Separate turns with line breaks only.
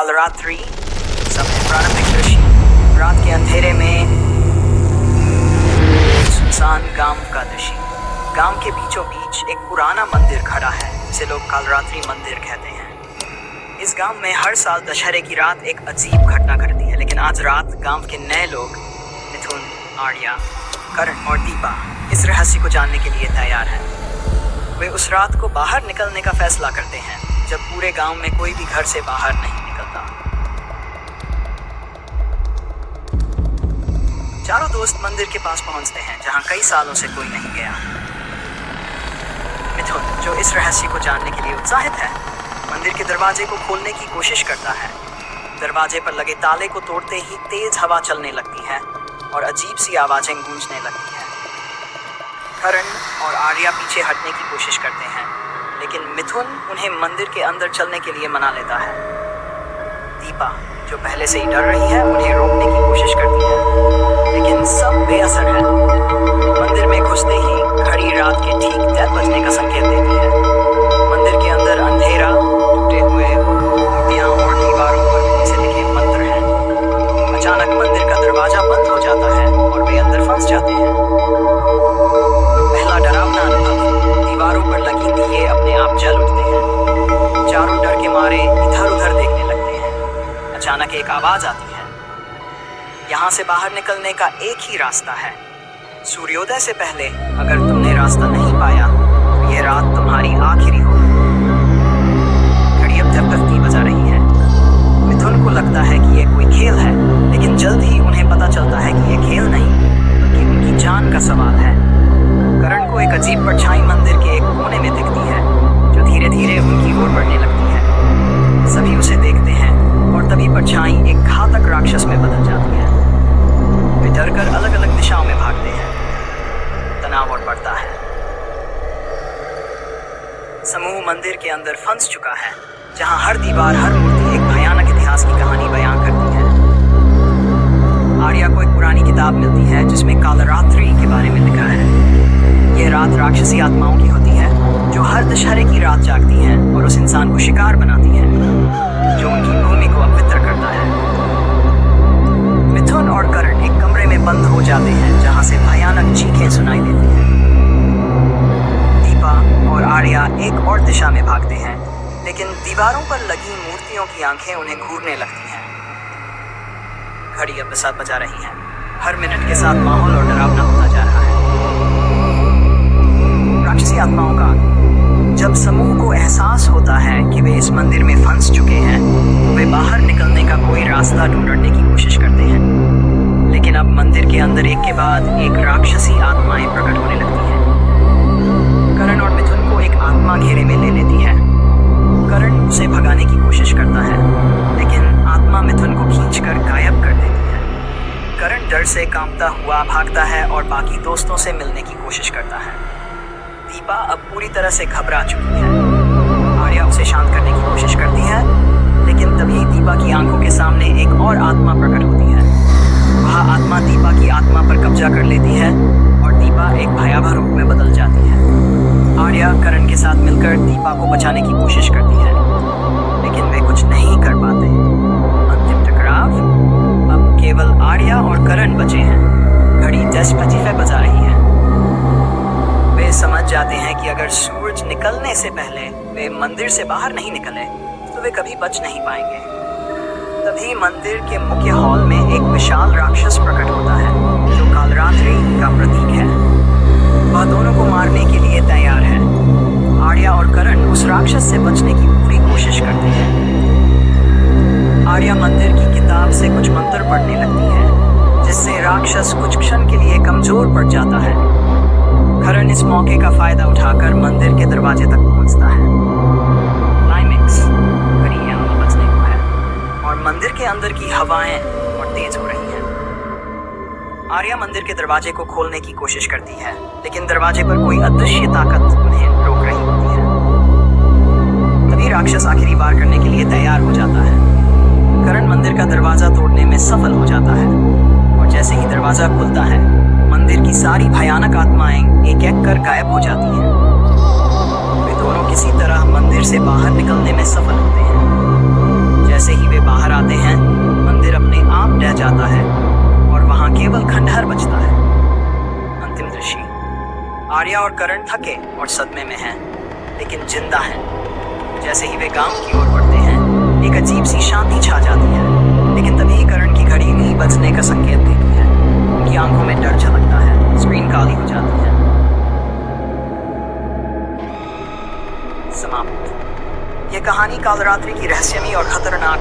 कालरात्रि समय प्रारंभिक दृश्य। रात के अंधेरे में सुनसान गांव का दृश्य। गांव के बीचों बीच एक पुराना मंदिर खड़ा है जिसे लोग कालरात्रि मंदिर कहते हैं। इस गांव में हर साल दशहरे की रात एक अजीब घटना घटती है, लेकिन आज रात गांव के नए लोग मिथुन, आर्या, करण और दीपा इस रहस्य को जानने के लिए तैयार हैं। वे उस रात को बाहर निकलने का फैसला करते हैं जब पूरे गांव में कोई भी घर से बाहर नहीं निकलता। चारों दोस्त मंदिर के पास पहुंचते हैं जहां कई सालों से कोई नहीं गया। मिथुन, जो इस रहस्य को जानने के लिए उत्साहित है, मंदिर के दरवाजे को खोलने की कोशिश करता है। दरवाजे पर लगे ताले को तोड़ते ही तेज हवा चलने लगती है और अजीब सी आवाजें गूंजने लगती हैं। करण और आर्या पीछे हटने की कोशिश करते हैं, लेकिन मिथुन उन्हें मंदिर के अंदर चलने के लिए मना लेता है। दीपा, जो पहले से ही डर रही है, उन्हें रोकने की कोशिश करती है, लेकिन सब बेअसर है। मंदिर में घुसते ही घड़ी रात के ठीक 10 बजने का संकेत देती है। मंदिर के अंदर अंधेरा, टूटे हुए मूर्तियां और दीवारों पर से लिखे मंत्र हैं। अचानक मंदिर का दरवाजा बंद हो जाता है और वे अंदर फंस जाते हैं। पहला डरावना अनुभव। दीवारों पर लगी दिए अपने आप जल उठते हैं। चारों डर के मारे इधर उधर देखने लगते हैं। अचानक एक आवाज आती है, यहाँ से बाहर निकलने का एक ही रास्ता है। सूर्योदय से पहले अगर तुमने रास्ता नहीं पाया तो ये रात तुम्हारी आखिरी होगी। घड़ी अब 10:30 बजा रही है। मिथुन को लगता है कि ये कोई खेल है, लेकिन जल्द ही उन्हें पता चलता है कि ये खेल नहीं बल्कि उनकी जान का सवाल है। करण को एक अजीब परछाई मंदिर के एक कोने में दिखती है जो धीरे धीरे उनकी ओर बढ़ने लगती है। सभी उसे देखते हैं और तभी परछाई एक घातक राक्षस में बदल जाती है। वे डरकर अलग अलग दिशाओं में भागते हैं। तनाव और बढ़ता है। समूह मंदिर के अंदर फंस चुका है, जहां हर दीवार, हर मूर्ति एक भयानक इतिहास की कहानी बयां करती है। आर्या को एक पुरानी किताब मिलती है जिसमें कालरात्रि के बारे में लिखा है। यह रात राक्षसी आत्माओं की होती है जो हर दशहरे की रात जागती हैं और उस इंसान को शिकार बनाती हैं जो उनकी भूमि को अपवित्र करता है। मिथुन और करण एक कमरे में बंद हो जाते हैं जहां से भयानक चीखें सुनाई देती हैं। दीपा और आर्या एक और दिशा में भागते हैं, लेकिन दीवारों पर लगी मूर्तियों की आंखें उन्हें घूरने लगती हैं। घड़ी अब 7 बजा रही है। हर मिनट के साथ माहौल और डरावना होता जा रहा है। राक्षसी आत्माओं का जब समूह को एहसास होता है कि वे इस मंदिर में फंस चुके हैं तो वे बाहर निकलने का कोई रास्ता ढूंढने की कोशिश करते हैं, लेकिन अब मंदिर के अंदर एक के बाद एक राक्षसी आत्माएं प्रकट होने लगती हैं। करण और मिथुन को एक आत्मा घेरे में ले लेती है। करण उसे भगाने की कोशिश करता है, लेकिन आत्मा मिथुन को खींचकर गायब कर देती है। करण डर से कांपता हुआ भागता है और बाकी दोस्तों से मिलने की कोशिश करता है। दीपा अब पूरी तरह से घबरा चुकी है। आर्या उसे शांत करने की कोशिश करती है, लेकिन तभी दीपा की आंखों के सामने एक और आत्मा प्रकट होती है। वह आत्मा दीपा की आत्मा पर कब्जा कर लेती है और दीपा एक भयावह रूप में बदल जाती है। आर्या करण के साथ मिलकर दीपा को बचाने की कोशिश करती है, लेकिन वे कुछ नहीं कर पाते। अंतिम टकराव। अब केवल आर्या और करण बचे हैं। घड़ी 10:25 बजा रही है। वे समझ जाते हैं कि अगर सूरज निकलने से पहले वे मंदिर से बाहर नहीं निकले तो वे कभी बच नहीं पाएंगे। तभी मंदिर के मुख्य हॉल में एक विशाल राक्षस प्रकट होता है जो कालरात्रि का प्रतीक है। वह दोनों को मारने के लिए तैयार है। आर्या और करण उस राक्षस से बचने की पूरी कोशिश करते हैं। आर्या मंदिर की किताब से कुछ मंत्र पढ़ने लगती है, जिससे राक्षस कुछ क्षण के लिए कमजोर पड़ जाता है। करण इस मौके का फायदा उठाकर मंदिर के दरवाजे तक पहुंचता है। क्लाइमेक्स। घड़ी 9 बजने को है और मंदिर के अंदर की हवाएं और तेज हो रही हैं। आर्या मंदिर के दरवाजे को खोलने की कोशिश करती है, लेकिन दरवाजे पर कोई अदृश्य ताकत उन्हें रोक रही होती है। तभी राक्षस आखिरी वार करने के लिए तैयार हो जाता है। करण मंदिर का दरवाजा तोड़ने में सफल हो जाता है और जैसे ही दरवाजा खुलता है, मंदिर की सारी भयानक आत्माएं एक एक कर गायब हो जाती हैं। वे दोनों किसी तरह मंदिर से बाहर निकलने में सफल होते हैं। जैसे ही वे बाहर आर्या और करण थके और सदमे में हैं, लेकिन जिंदा हैं। जैसे ही वे गांव की ओर बढ़ते हैं, एक अजीब सी शांति छा जाती है, लेकिन तभी करण की घड़ी नहीं बजने का संकेत देती है। उनकी आंखों में डर झलकता है, स्क्रीन काली हो जाती है। समाप्त। ये कहानी काल रात्रि की रहस्यमयी और खतरनाक